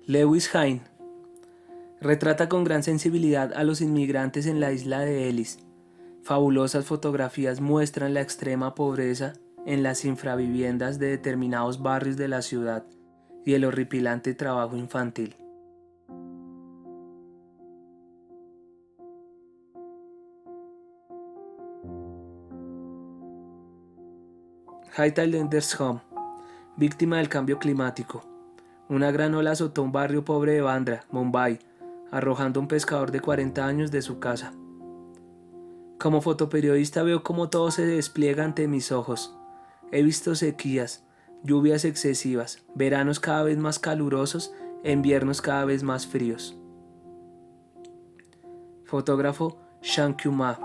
Lewis Hine retrata con gran sensibilidad a los inmigrantes en la isla de Ellis. Fabulosas fotografías muestran la extrema pobreza en las infraviviendas de determinados barrios de la ciudad y el horripilante trabajo infantil. Highlanders Home, víctima del cambio climático. Una gran ola azotó un barrio pobre de Bandra, Mumbai, arrojando a un pescador de 40 años de su casa. Como fotoperiodista veo cómo todo se despliega ante mis ojos. He visto sequías, lluvias excesivas, veranos cada vez más calurosos e inviernos cada vez más fríos. Fotógrafo Shankyu Ma.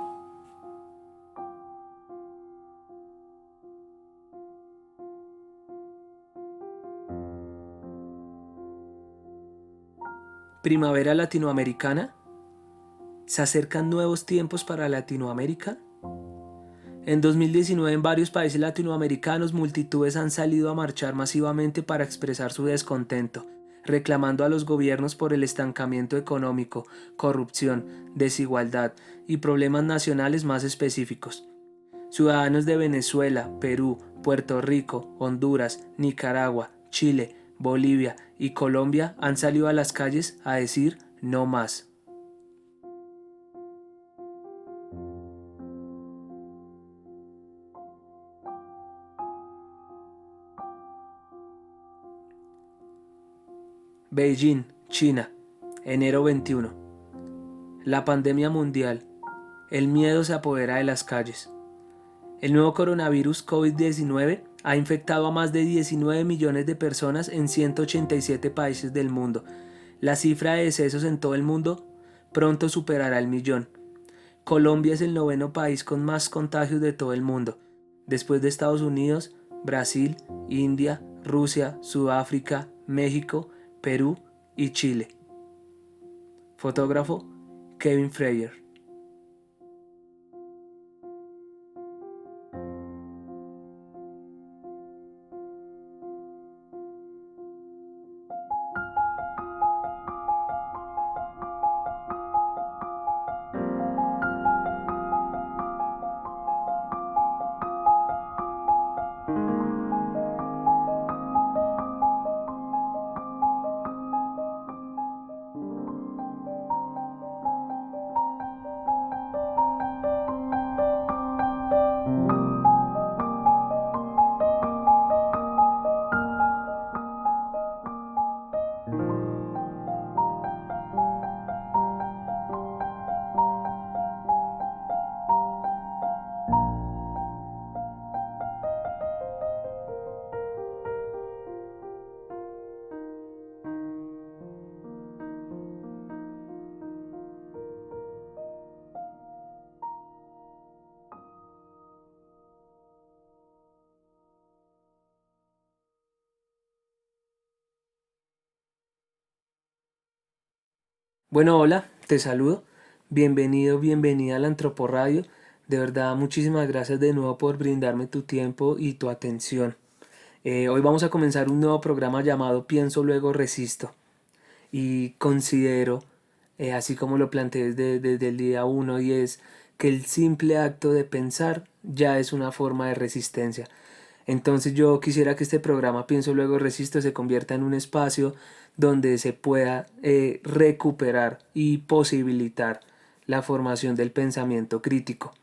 Primavera latinoamericana. ¿Se acercan nuevos tiempos para Latinoamérica? En 2019 en varios países latinoamericanos multitudes han salido a marchar masivamente para expresar su descontento, reclamando a los gobiernos por el estancamiento económico, corrupción, desigualdad y problemas nacionales más específicos. Ciudadanos de Venezuela, Perú, Puerto Rico, Honduras, Nicaragua, Chile, Bolivia y Colombia han salido a las calles a decir no más. Beijing, China, enero 21. La pandemia mundial. El miedo se apodera de las calles. El nuevo coronavirus COVID-19 ha infectado a más de 19 millones de personas en 187 países del mundo. La cifra de decesos en todo el mundo pronto superará el millón. Colombia es el noveno país con más contagios de todo el mundo, después de Estados Unidos, Brasil, India, Rusia, Sudáfrica, México, Perú y Chile. Fotógrafo Kevin Freyer. Bueno, hola, te saludo. Bienvenido, bienvenida al Antroporadio. De verdad, muchísimas gracias de nuevo por brindarme tu tiempo y tu atención. Hoy vamos a comenzar un nuevo programa llamado Pienso Luego Resisto. Y considero, así como lo planteé desde el día uno, y es que el simple acto de pensar ya es una forma de resistencia. Entonces yo quisiera que este programa Pienso Luego Resisto se convierta en un espacio donde se pueda recuperar y posibilitar la formación del pensamiento crítico.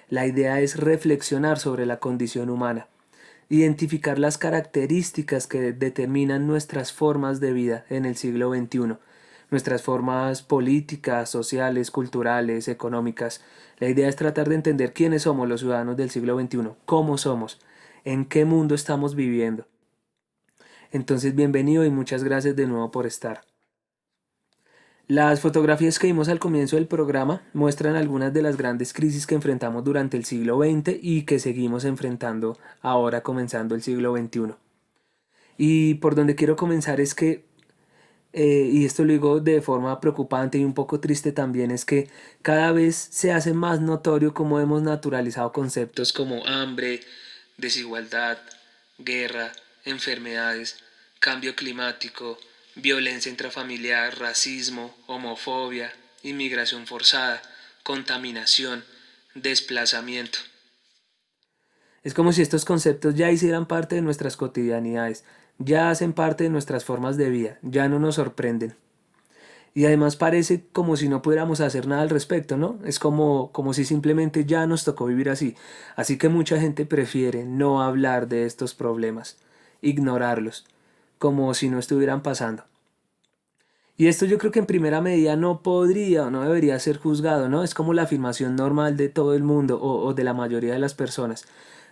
La idea es reflexionar sobre la condición humana, identificar las características que determinan nuestras formas de vida en el siglo XXI, nuestras formas políticas, sociales, culturales, económicas. La idea es tratar de entender quiénes somos los ciudadanos del siglo XXI, cómo somos, en qué mundo estamos viviendo. Entonces, bienvenido y muchas gracias de nuevo por estar. Las fotografías que vimos al comienzo del programa muestran algunas de las grandes crisis que enfrentamos durante el siglo XX y que seguimos enfrentando ahora comenzando el siglo XXI. Y por donde quiero comenzar es que, y esto lo digo de forma preocupante y un poco triste también, es que cada vez se hace más notorio cómo hemos naturalizado conceptos como hambre, desigualdad, guerra, enfermedades, cambio climático, violencia intrafamiliar, racismo, homofobia, inmigración forzada, contaminación, desplazamiento. Es como si estos conceptos ya hicieran parte de nuestras cotidianidades, ya hacen parte de nuestras formas de vida, ya no nos sorprenden. Y además parece como si no pudiéramos hacer nada al respecto, ¿no? Es como si simplemente ya nos tocó vivir así. Así que mucha gente prefiere no hablar de estos problemas, ignorarlos, como si no estuvieran pasando. Y esto yo creo que en primera medida no podría o no debería ser juzgado, ¿no? Es como la afirmación normal de todo el mundo o de la mayoría de las personas.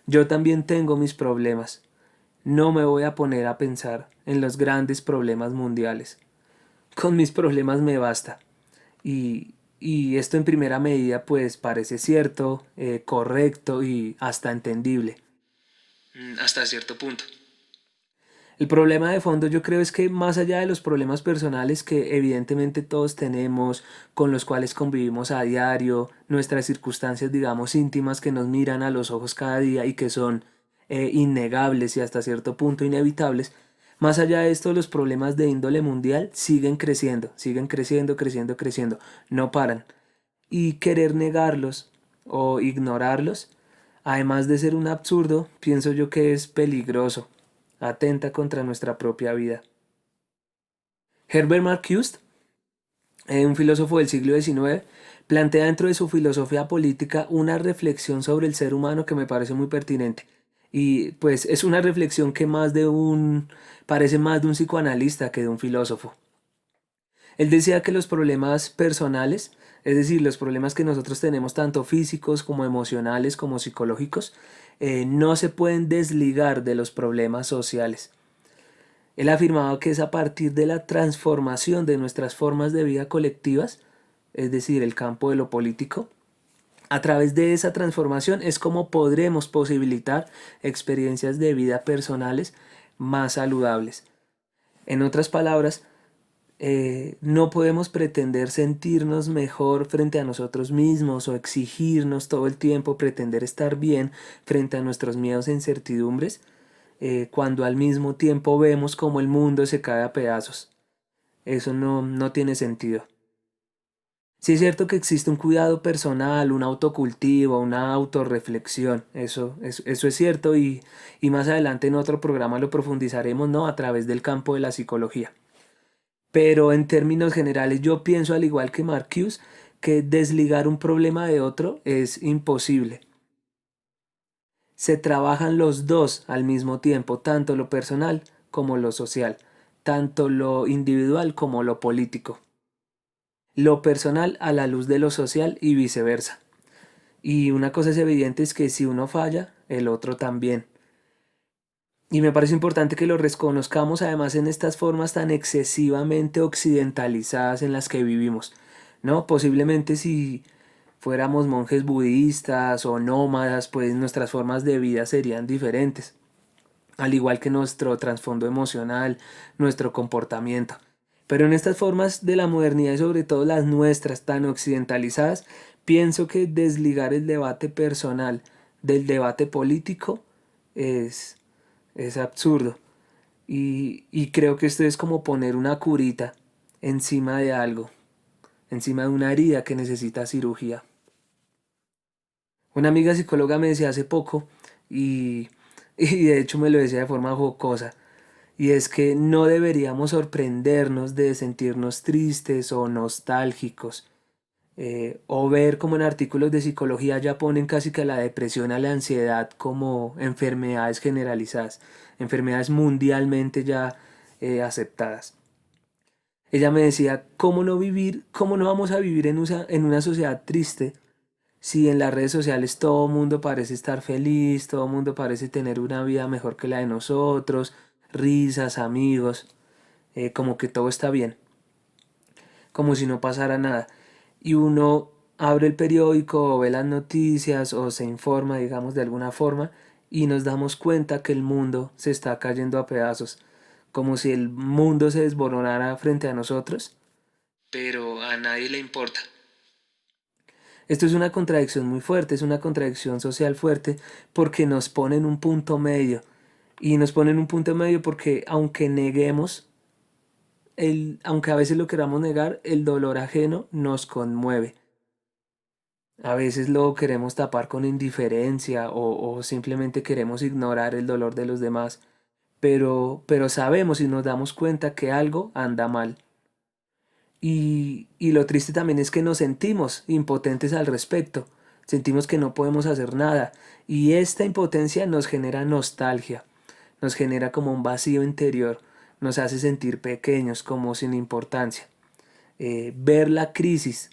Yo también tengo mis problemas. No me voy a poner a pensar en los grandes problemas mundiales. Con mis problemas me basta. Y esto en primera medida pues parece cierto, correcto y hasta entendible. Hasta cierto punto. El problema de fondo yo creo es que más allá de los problemas personales que evidentemente todos tenemos, con los cuales convivimos a diario, nuestras circunstancias digamos íntimas que nos miran a los ojos cada día y que son innegables y hasta cierto punto inevitables, más allá de esto los problemas de índole mundial siguen creciendo, creciendo, creciendo, no paran. Y querer negarlos o ignorarlos, además de ser un absurdo, pienso yo que es peligroso, atenta contra nuestra propia vida. Herbert Marcuse, un filósofo del siglo XIX, plantea dentro de su filosofía política una reflexión sobre el ser humano que me parece muy pertinente. Y pues es una reflexión que parece más de un psicoanalista que de un filósofo. Él decía que los problemas personales, es decir, los problemas que nosotros tenemos tanto físicos como emocionales como psicológicos, no se pueden desligar de los problemas sociales. Él afirmaba que es a partir de la transformación de nuestras formas de vida colectivas, es decir, el campo de lo político, a través de esa transformación es como podremos posibilitar experiencias de vida personales más saludables. En otras palabras, no podemos pretender sentirnos mejor frente a nosotros mismos o exigirnos todo el tiempo pretender estar bien frente a nuestros miedos e incertidumbres, cuando al mismo tiempo vemos como el mundo se cae a pedazos. Eso no tiene sentido. Sí es cierto que existe un cuidado personal, un autocultivo, una autorreflexión, eso es cierto y más adelante en otro programa lo profundizaremos, ¿no? A través del campo de la psicología. Pero en términos generales yo pienso al igual que Marcuse que desligar un problema de otro es imposible. Se trabajan los dos al mismo tiempo, tanto lo personal como lo social, tanto lo individual como lo político. Lo personal a la luz de lo social y viceversa. Y una cosa es evidente es que si uno falla, el otro también. Y me parece importante que lo reconozcamos además en estas formas tan excesivamente occidentalizadas en las que vivimos, ¿no? Posiblemente si fuéramos monjes budistas o nómadas, pues nuestras formas de vida serían diferentes, al igual que nuestro trasfondo emocional, nuestro comportamiento. Pero en estas formas de la modernidad y sobre todo las nuestras tan occidentalizadas, pienso que desligar el debate personal del debate político es es absurdo. Y creo que esto es como poner una curita encima de algo, encima de una herida que necesita cirugía. Una amiga psicóloga me decía hace poco, y, y de hecho me lo decía de forma jocosa, y es que no deberíamos sorprendernos de sentirnos tristes o nostálgicos, o ver como en artículos de psicología ya ponen casi que a la depresión, a la ansiedad como enfermedades generalizadas, enfermedades mundialmente ya aceptadas. Ella me decía, ¿cómo no vivir, cómo no vamos a vivir en una sociedad triste si en las redes sociales todo el mundo parece estar feliz, todo el mundo parece tener una vida mejor que la de nosotros, risas, amigos, como que todo está bien, como si no pasara nada. Y uno abre el periódico o ve las noticias o se informa, digamos, de alguna forma y nos damos cuenta que el mundo se está cayendo a pedazos, como si el mundo se desmoronara frente a nosotros, pero a nadie le importa. Esto es una contradicción muy fuerte, es una contradicción social fuerte porque nos pone en un punto medio y nos pone en un punto medio porque aunque neguemos aunque a veces lo queramos negar, el dolor ajeno nos conmueve. A veces lo queremos tapar con indiferencia o simplemente queremos ignorar el dolor de los demás, pero sabemos y nos damos cuenta que algo anda mal. Y lo triste también es que nos sentimos impotentes al respecto, sentimos que no podemos hacer nada y esta impotencia nos genera nostalgia, nos genera como un vacío interior, nos hace sentir pequeños, como sin importancia. Ver la crisis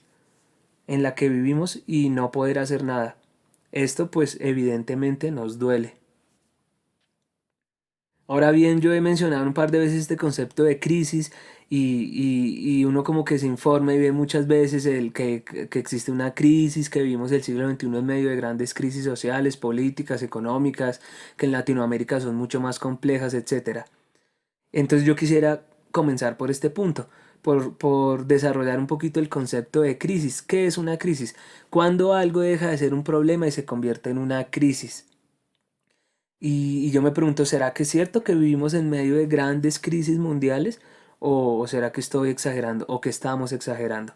en la que vivimos y no poder hacer nada. Esto pues evidentemente nos duele. Ahora bien, yo he mencionado un par de veces este concepto de crisis y uno como que se informa y ve muchas veces que existe una crisis, que vivimos el siglo XXI en medio de grandes crisis sociales, políticas, económicas, que en Latinoamérica son mucho más complejas, etcétera. Entonces yo quisiera comenzar por este punto, por desarrollar un poquito el concepto de crisis. ¿Qué es una crisis? Cuando algo deja de ser un problema y se convierte en una crisis. Y yo me pregunto, ¿será que es cierto que vivimos en medio de grandes crisis mundiales? O será que estoy exagerando? ¿O que estamos exagerando?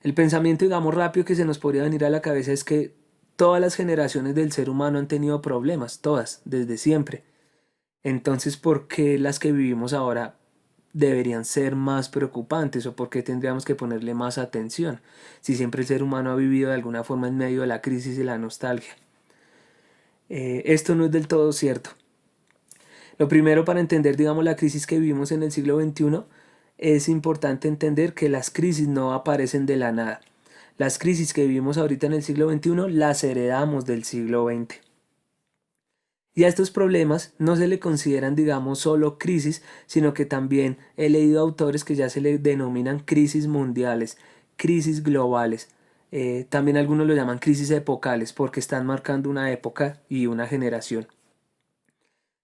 El pensamiento, digamos, rápido que se nos podría venir a la cabeza es que todas las generaciones del ser humano han tenido problemas, todas, desde siempre. Entonces, ¿por qué las que vivimos ahora deberían ser más preocupantes o por qué tendríamos que ponerle más atención si siempre el ser humano ha vivido de alguna forma en medio de la crisis y la nostalgia? Esto no es del todo cierto. Lo primero para entender, digamos, la crisis que vivimos en el siglo XXI, es importante entender que las crisis no aparecen de la nada. Las crisis que vivimos ahorita en el siglo XXI las heredamos del siglo XX. Y a estos problemas no se le consideran, digamos, solo crisis, sino que también he leído autores que ya se le denominan crisis mundiales, crisis globales. También algunos lo llaman crisis epocales porque están marcando una época y una generación.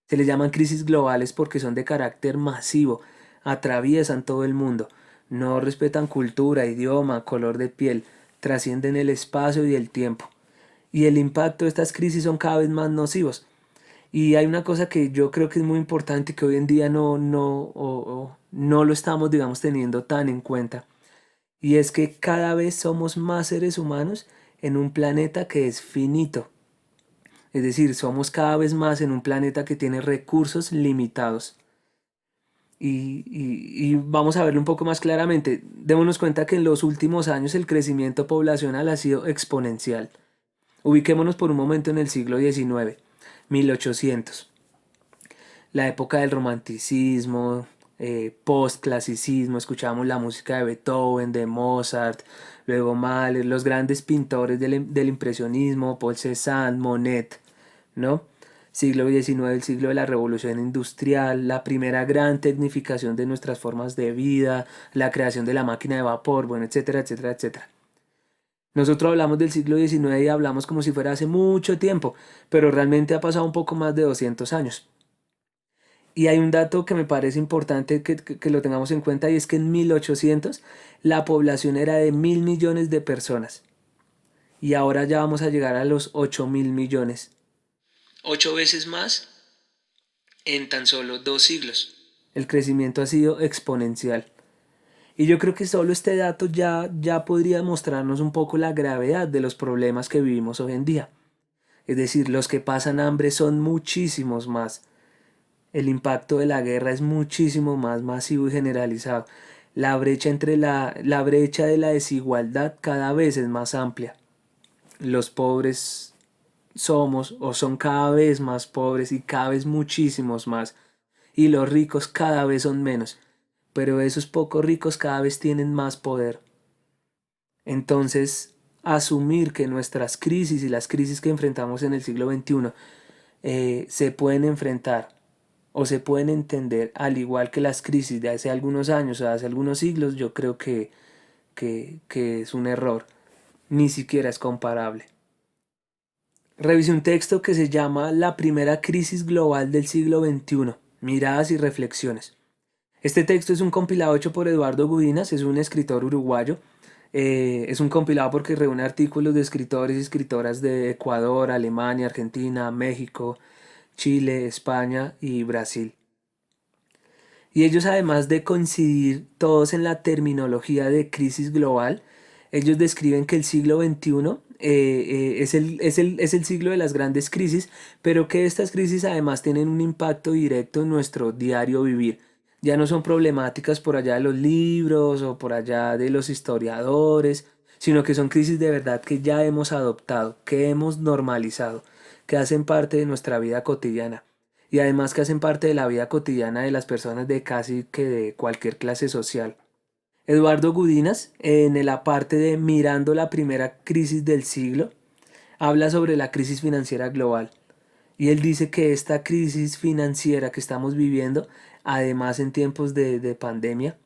Se les llaman crisis globales porque son de carácter masivo, atraviesan todo el mundo, no respetan cultura, idioma, color de piel, trascienden el espacio y el tiempo. Y el impacto de estas crisis son cada vez más nocivos. Y hay una cosa que yo creo que es muy importante que hoy en día no lo estamos, digamos, teniendo tan en cuenta. Y es que cada vez somos más seres humanos en un planeta que es finito. Es decir, somos cada vez más en un planeta que tiene recursos limitados. Y vamos a verlo un poco más claramente. Démonos cuenta que en los últimos años el crecimiento poblacional ha sido exponencial. Ubiquémonos por un momento en el siglo XIX, 1800, la época del romanticismo, postclasicismo, escuchábamos la música de Beethoven, de Mozart, luego Mahler, los grandes pintores del impresionismo, Paul Cézanne, Monet, ¿no? Siglo XIX, el siglo de la revolución industrial, la primera gran tecnificación de nuestras formas de vida, la creación de la máquina de vapor, bueno, etcétera, etcétera, etcétera. Nosotros hablamos del siglo XIX y hablamos como si fuera hace mucho tiempo, pero realmente ha pasado un poco más de 200 años. Y hay un dato que me parece importante que lo tengamos en cuenta y es que en 1800 la población era de 1.000 millones de personas y ahora ya vamos a llegar a los 8.000 millones. 8 veces más en tan solo 2 siglos. El crecimiento ha sido exponencial. Y yo creo que solo este dato ya podría mostrarnos un poco la gravedad de los problemas que vivimos hoy en día. Es decir, los que pasan hambre son muchísimos más. El impacto de la guerra es muchísimo más masivo y generalizado. La brecha de la desigualdad cada vez es más amplia. Los pobres somos o son cada vez más pobres y cada vez muchísimos más. Y los ricos cada vez son menos. Pero esos pocos ricos cada vez tienen más poder. Entonces, asumir que nuestras crisis y las crisis que enfrentamos en el siglo XXI se pueden enfrentar o se pueden entender al igual que las crisis de hace algunos años o de hace algunos siglos, yo creo que es un error. Ni siquiera es comparable. Revisé un texto que se llama La primera crisis global del siglo XXI, miradas y reflexiones. Este texto es un compilado hecho por Eduardo Gudinas, es un escritor uruguayo. Es un compilado porque reúne artículos de escritores y escritoras de Ecuador, Alemania, Argentina, México, Chile, España y Brasil. Y ellos, además de coincidir todos en la terminología de crisis global, ellos describen que el siglo XXI es el siglo de las grandes crisis, pero que estas crisis además tienen un impacto directo en nuestro diario vivir. Ya no son problemáticas por allá de los libros o por allá de los historiadores, sino que son crisis de verdad que ya hemos adoptado, que hemos normalizado, que hacen parte de nuestra vida cotidiana y además que hacen parte de la vida cotidiana de las personas de casi que de cualquier clase social. Eduardo Gudinas, en la parte de Mirando la primera crisis del siglo, habla sobre la crisis financiera global. Y él dice que esta crisis financiera que estamos viviendo, además en tiempos de pandemia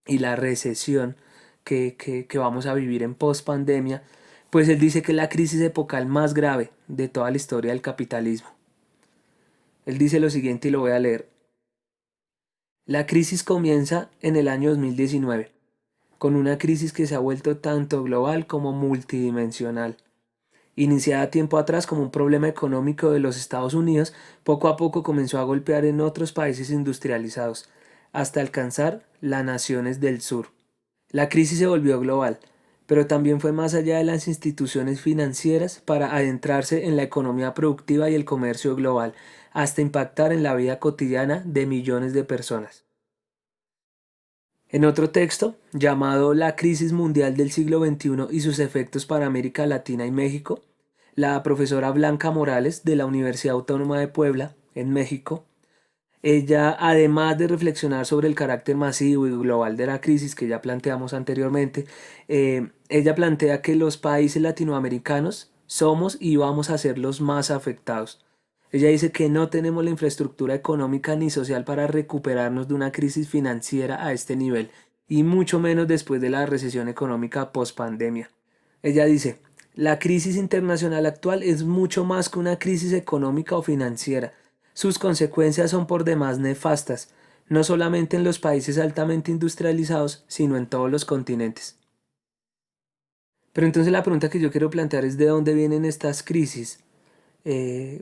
y la recesión que vamos a vivir en post-pandemia, pues él dice que es la crisis epocal más grave de toda la historia del capitalismo. Él dice lo siguiente y lo voy a leer. La crisis comienza en el año 2019, con una crisis que se ha vuelto tanto global como multidimensional. Iniciada tiempo atrás como un problema económico de los Estados Unidos, poco a poco comenzó a golpear en otros países industrializados, hasta alcanzar las naciones del sur. La crisis se volvió global, pero también fue más allá de las instituciones financieras para adentrarse en la economía productiva y el comercio global, hasta impactar en la vida cotidiana de millones de personas. En otro texto, llamado La crisis mundial del siglo XXI y sus efectos para América Latina y México, la profesora Blanca Morales de la Universidad Autónoma de Puebla, en México, ella, además de reflexionar sobre el carácter masivo y global de la crisis que ya planteamos anteriormente, ella plantea que los países latinoamericanos somos y vamos a ser los más afectados. Ella dice que no tenemos la infraestructura económica ni social para recuperarnos de una crisis financiera a este nivel, y mucho menos después de la recesión económica post-pandemia. Ella dice, la crisis internacional actual es mucho más que una crisis económica o financiera. Sus consecuencias son por demás nefastas, no solamente en los países altamente industrializados, sino en todos los continentes. Pero entonces la pregunta que yo quiero plantear es de dónde vienen estas crisis,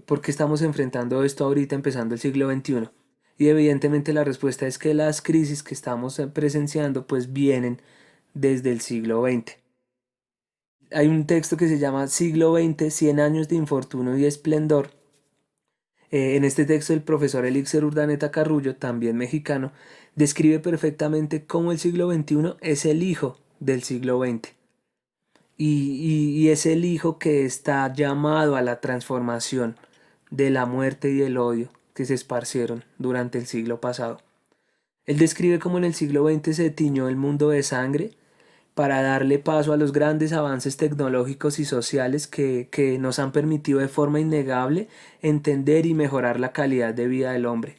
por qué estamos enfrentando esto ahorita empezando el siglo XXI. Y evidentemente la respuesta es que las crisis que estamos presenciando pues vienen desde el siglo XX. Hay un texto que se llama Siglo XX, 100 años de infortunio y esplendor. En este texto el profesor Elixir Urdaneta Carrullo, también mexicano, describe perfectamente cómo el siglo XXI es el hijo del siglo XX. Y es el hijo que está llamado a la transformación de la muerte y el odio que se esparcieron durante el siglo pasado. Él describe cómo en el siglo XX se tiñó el mundo de sangre para darle paso a los grandes avances tecnológicos y sociales que nos han permitido de forma innegable entender y mejorar la calidad de vida del hombre.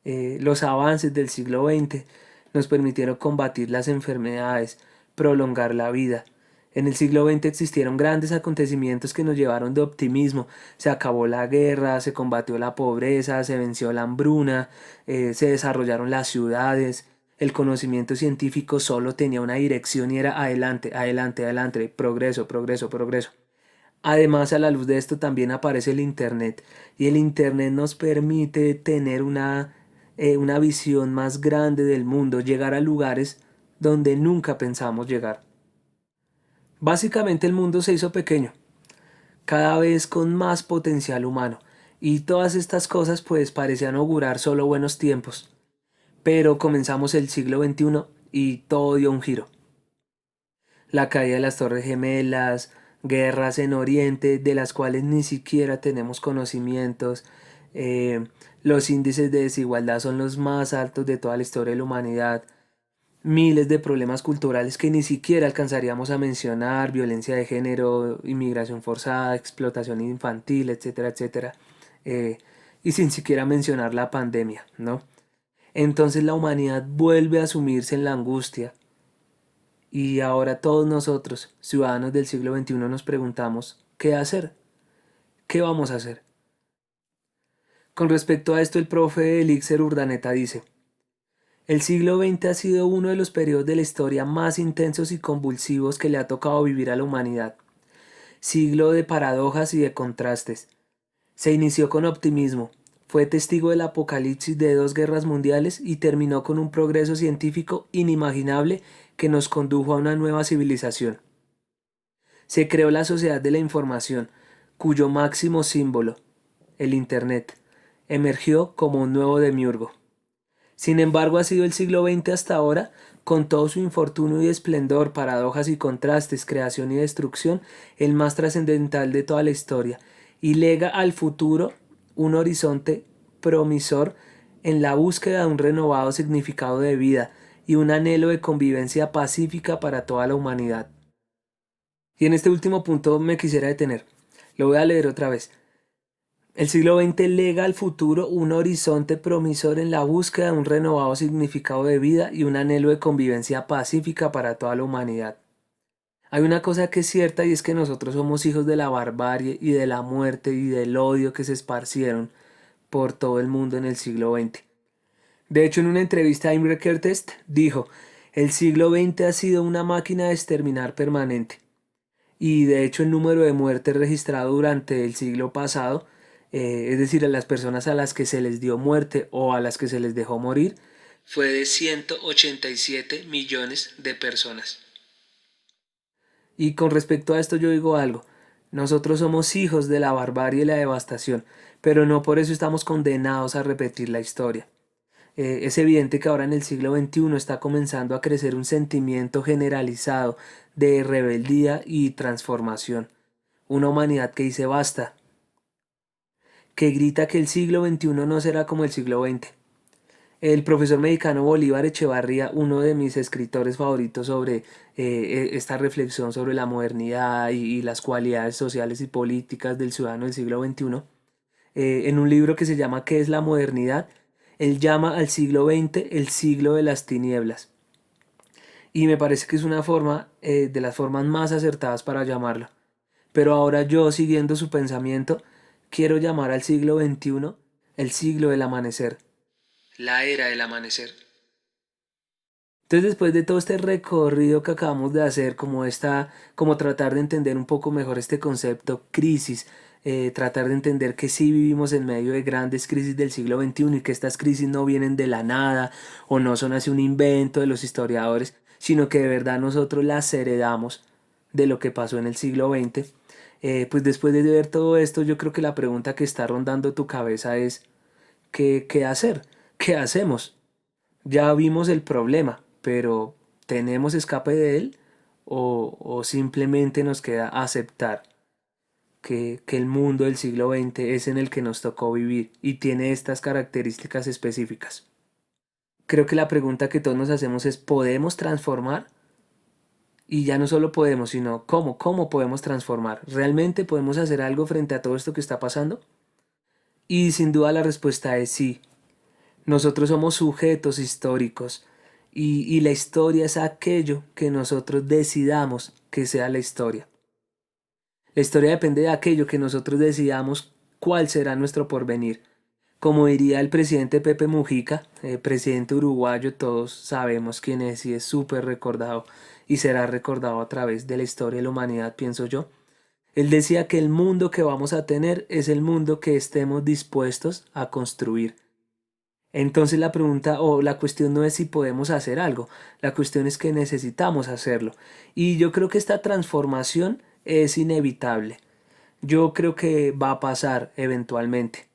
Los avances del siglo XX nos permitieron combatir las enfermedades, prolongar la vida. En el siglo XX existieron grandes acontecimientos que nos llevaron de optimismo. Se acabó la guerra, se combatió la pobreza, se venció la hambruna, se desarrollaron las ciudades. El conocimiento científico solo tenía una dirección y era adelante, adelante, adelante, progreso, progreso, progreso. Además, a la luz de esto también aparece el Internet y el Internet nos permite tener una visión más grande del mundo, llegar a lugares donde nunca pensamos llegar. Básicamente el mundo se hizo pequeño, cada vez con más potencial humano, y todas estas cosas pues parecían augurar solo buenos tiempos. Pero comenzamos el siglo XXI y todo dio un giro. La caída de las Torres Gemelas, guerras en Oriente de las cuales ni siquiera tenemos conocimientos, eh, los índices de desigualdad son los más altos de toda la historia de la humanidad, miles de problemas culturales que ni siquiera alcanzaríamos a mencionar, violencia de género, inmigración forzada, explotación infantil, etcétera, etcétera, eh, y sin siquiera mencionar la pandemia, ¿no? Entonces la humanidad vuelve a sumirse en la angustia y ahora todos nosotros, ciudadanos del siglo XXI, nos preguntamos, ¿qué hacer? ¿Qué vamos a hacer? Con respecto a esto, el profe Elixir Urdaneta dice, el siglo XX ha sido uno de los periodos de la historia más intensos y convulsivos que le ha tocado vivir a la humanidad. Siglo de paradojas y de contrastes. Se inició con optimismo, Fue testigo del apocalipsis de dos guerras mundiales y terminó con un progreso científico inimaginable que nos condujo a una nueva civilización. Se creó la Sociedad de la Información, cuyo máximo símbolo, el Internet, emergió como un nuevo demiurgo. Sin embargo, ha sido el siglo XX hasta ahora, con todo su infortunio y esplendor, paradojas y contrastes, creación y destrucción, el más trascendental de toda la historia, y lega al futuro un horizonte promisor en la búsqueda de un renovado significado de vida y un anhelo de convivencia pacífica para toda la humanidad. Y en este último punto me quisiera detener. Lo voy a leer otra vez. El siglo XX lega al futuro un horizonte promisor en la búsqueda de un renovado significado de vida y un anhelo de convivencia pacífica para toda la humanidad. Hay una cosa que es cierta y es que nosotros somos hijos de la barbarie y de la muerte y del odio que se esparcieron por todo el mundo en el siglo XX. De hecho, en una entrevista a Imre Kertész dijo, el siglo XX ha sido una máquina de exterminar permanente. Y de hecho el número de muertes registrado durante el siglo pasado, es decir, a las personas a las que se les dio muerte o a las que se les dejó morir, fue de 187 millones de personas. Y con respecto a esto yo digo algo, nosotros somos hijos de la barbarie y la devastación, pero no por eso estamos condenados a repetir la historia. Es evidente que ahora en el siglo XXI está comenzando a crecer un sentimiento generalizado de rebeldía y transformación. Una humanidad que dice basta, que grita que el siglo XXI no será como el siglo XX. El profesor mexicano Bolívar Echevarría, uno de mis escritores favoritos sobre esta reflexión sobre la modernidad y las cualidades sociales y políticas del ciudadano del siglo XXI, en un libro que se llama ¿Qué es la modernidad? Él llama al siglo XX el siglo de las tinieblas. Y me parece que es una forma de las formas más acertadas para llamarlo. Pero ahora yo, siguiendo su pensamiento, quiero llamar al siglo XXI el siglo del amanecer. La era del amanecer. Entonces, después de todo este recorrido que acabamos de hacer, como tratar de entender un poco mejor este concepto, crisis, tratar de entender que sí vivimos en medio de grandes crisis del siglo XXI y que estas crisis no vienen de la nada o no son así un invento de los historiadores, sino que de verdad nosotros las heredamos de lo que pasó en el siglo XX. Pues después de ver todo esto, yo creo que la pregunta que está rondando tu cabeza es, ¿qué hacer? ¿Qué hacemos? Ya vimos el problema, pero ¿tenemos escape de él? ¿O simplemente nos queda aceptar que el mundo del siglo XX es en el que nos tocó vivir y tiene estas características específicas? Creo que la pregunta que todos nos hacemos es ¿podemos transformar? Y ya no solo podemos, sino ¿cómo podemos transformar? ¿Realmente podemos hacer algo frente a todo esto que está pasando? Y sin duda la respuesta es sí. Nosotros somos sujetos históricos y la historia es aquello que nosotros decidamos que sea la historia. La historia depende de aquello que nosotros decidamos cuál será nuestro porvenir. Como diría el presidente Pepe Mujica, presidente uruguayo, todos sabemos quién es y es súper recordado y será recordado a través de la historia de la humanidad, pienso yo. Él decía que el mundo que vamos a tener es el mundo que estemos dispuestos a construir. Entonces la pregunta o la cuestión no es si podemos hacer algo, la cuestión es que necesitamos hacerlo. Y yo creo que esta transformación es inevitable. Yo creo que va a pasar eventualmente.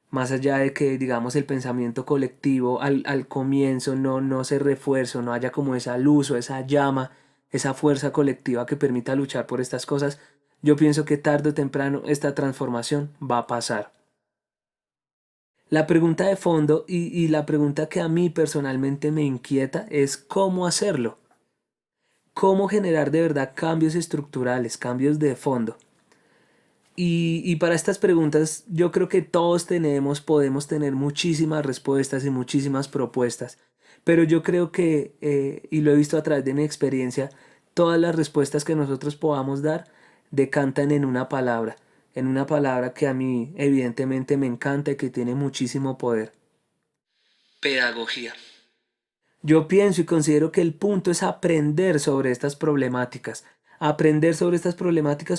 Más allá de que, digamos, el pensamiento colectivo al comienzo no se refuerce, no haya como esa luz o esa llama, esa fuerza colectiva que permita luchar por estas cosas, yo pienso que tarde o temprano esta transformación va a pasar. La pregunta de fondo y la pregunta que a mí personalmente me inquieta es cómo hacerlo, cómo generar de verdad cambios estructurales, cambios de fondo. Y para estas preguntas yo creo que todos podemos tener muchísimas respuestas y muchísimas propuestas, pero yo creo que, y lo he visto a través de mi experiencia, todas las respuestas que nosotros podamos dar decantan en una palabra que a mí evidentemente me encanta y que tiene muchísimo poder. Pedagogía. Yo pienso y considero que el punto es aprender sobre estas problemáticas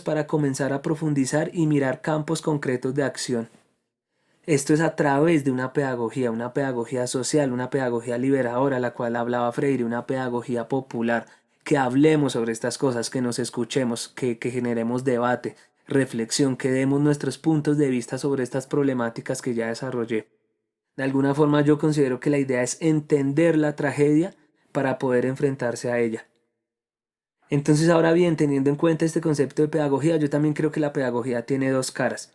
para comenzar a profundizar y mirar campos concretos de acción. Esto es a través de una pedagogía social, una pedagogía liberadora, la cual hablaba Freire, una pedagogía popular, que hablemos sobre estas cosas, que nos escuchemos, que generemos debate, reflexión, que demos nuestros puntos de vista sobre estas problemáticas que ya desarrollé. De alguna forma yo considero que la idea es entender la tragedia para poder enfrentarse a ella. Entonces, ahora bien, teniendo en cuenta este concepto de pedagogía, yo también creo que la pedagogía tiene dos caras.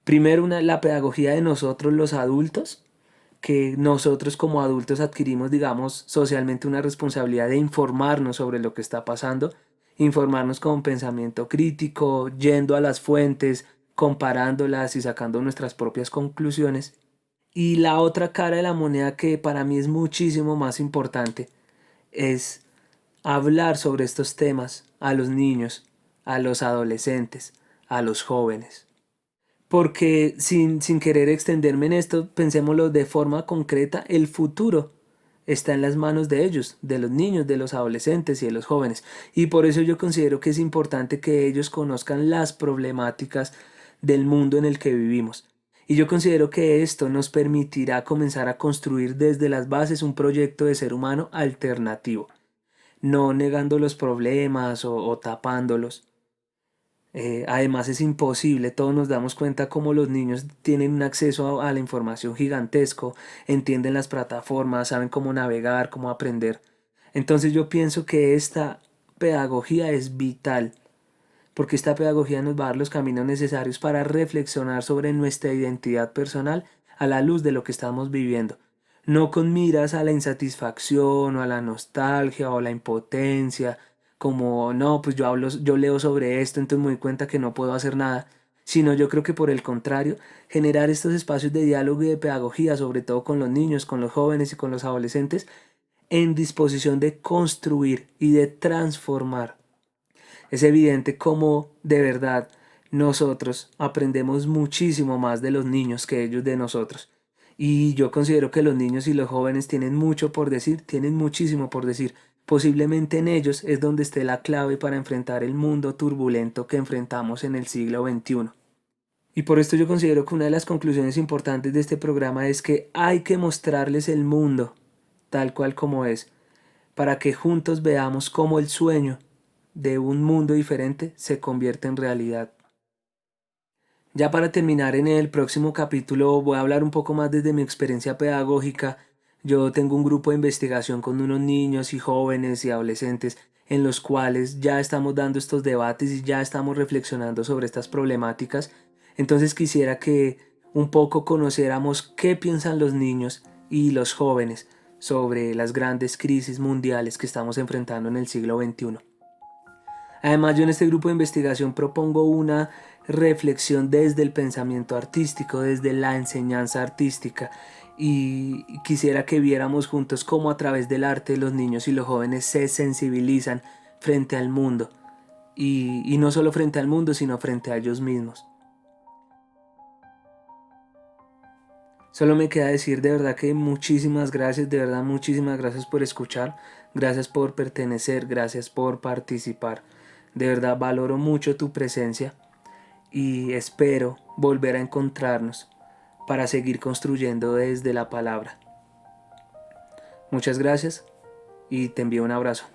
Primero, la pedagogía de nosotros los adultos, que nosotros como adultos adquirimos, digamos, socialmente una responsabilidad de informarnos sobre lo que está pasando, informarnos con pensamiento crítico, yendo a las fuentes, comparándolas y sacando nuestras propias conclusiones. Y la otra cara de la moneda que para mí es muchísimo más importante es hablar sobre estos temas a los niños, a los adolescentes, a los jóvenes. Porque sin querer extenderme en esto, pensémoslo de forma concreta, el futuro está en las manos de ellos, de los niños, de los adolescentes y de los jóvenes. Y por eso yo considero que es importante que ellos conozcan las problemáticas del mundo en el que vivimos. Y yo considero que esto nos permitirá comenzar a construir desde las bases un proyecto de ser humano alternativo, no negando los problemas o tapándolos. Además es imposible, todos nos damos cuenta cómo los niños tienen un acceso a la información gigantesco, entienden las plataformas, saben cómo navegar, cómo aprender. Entonces yo pienso que esta pedagogía es vital, porque esta pedagogía nos va a dar los caminos necesarios para reflexionar sobre nuestra identidad personal a la luz de lo que estamos viviendo. No con miras a la insatisfacción o a la nostalgia o a la impotencia, como no, pues yo leo sobre esto, entonces me doy cuenta que no puedo hacer nada, sino yo creo que por el contrario, generar estos espacios de diálogo y de pedagogía, sobre todo con los niños, con los jóvenes y con los adolescentes, en disposición de construir y de transformar. Es evidente cómo de verdad nosotros aprendemos muchísimo más de los niños que ellos de nosotros. Y yo considero que los niños y los jóvenes tienen mucho por decir, tienen muchísimo por decir. Posiblemente en ellos es donde esté la clave para enfrentar el mundo turbulento que enfrentamos en el siglo XXI. Y por esto yo considero que una de las conclusiones importantes de este programa es que hay que mostrarles el mundo tal cual como es, para que juntos veamos cómo el sueño de un mundo diferente se convierte en realidad. Ya para terminar, en el próximo capítulo voy a hablar un poco más desde mi experiencia pedagógica. Yo tengo un grupo de investigación con unos niños y jóvenes y adolescentes en los cuales ya estamos dando estos debates y ya estamos reflexionando sobre estas problemáticas. Entonces quisiera que un poco conociéramos qué piensan los niños y los jóvenes sobre las grandes crisis mundiales que estamos enfrentando en el siglo XXI. Además, yo en este grupo de investigación propongo una reflexión desde el pensamiento artístico, desde la enseñanza artística, y quisiera que viéramos juntos cómo a través del arte los niños y los jóvenes se sensibilizan frente al mundo, y no solo frente al mundo, sino frente a ellos mismos. Solo me queda decir de verdad que muchísimas gracias, de verdad muchísimas gracias por escuchar, gracias por pertenecer, gracias por participar. De verdad valoro mucho tu presencia y espero volver a encontrarnos para seguir construyendo desde la palabra. Muchas gracias y te envío un abrazo.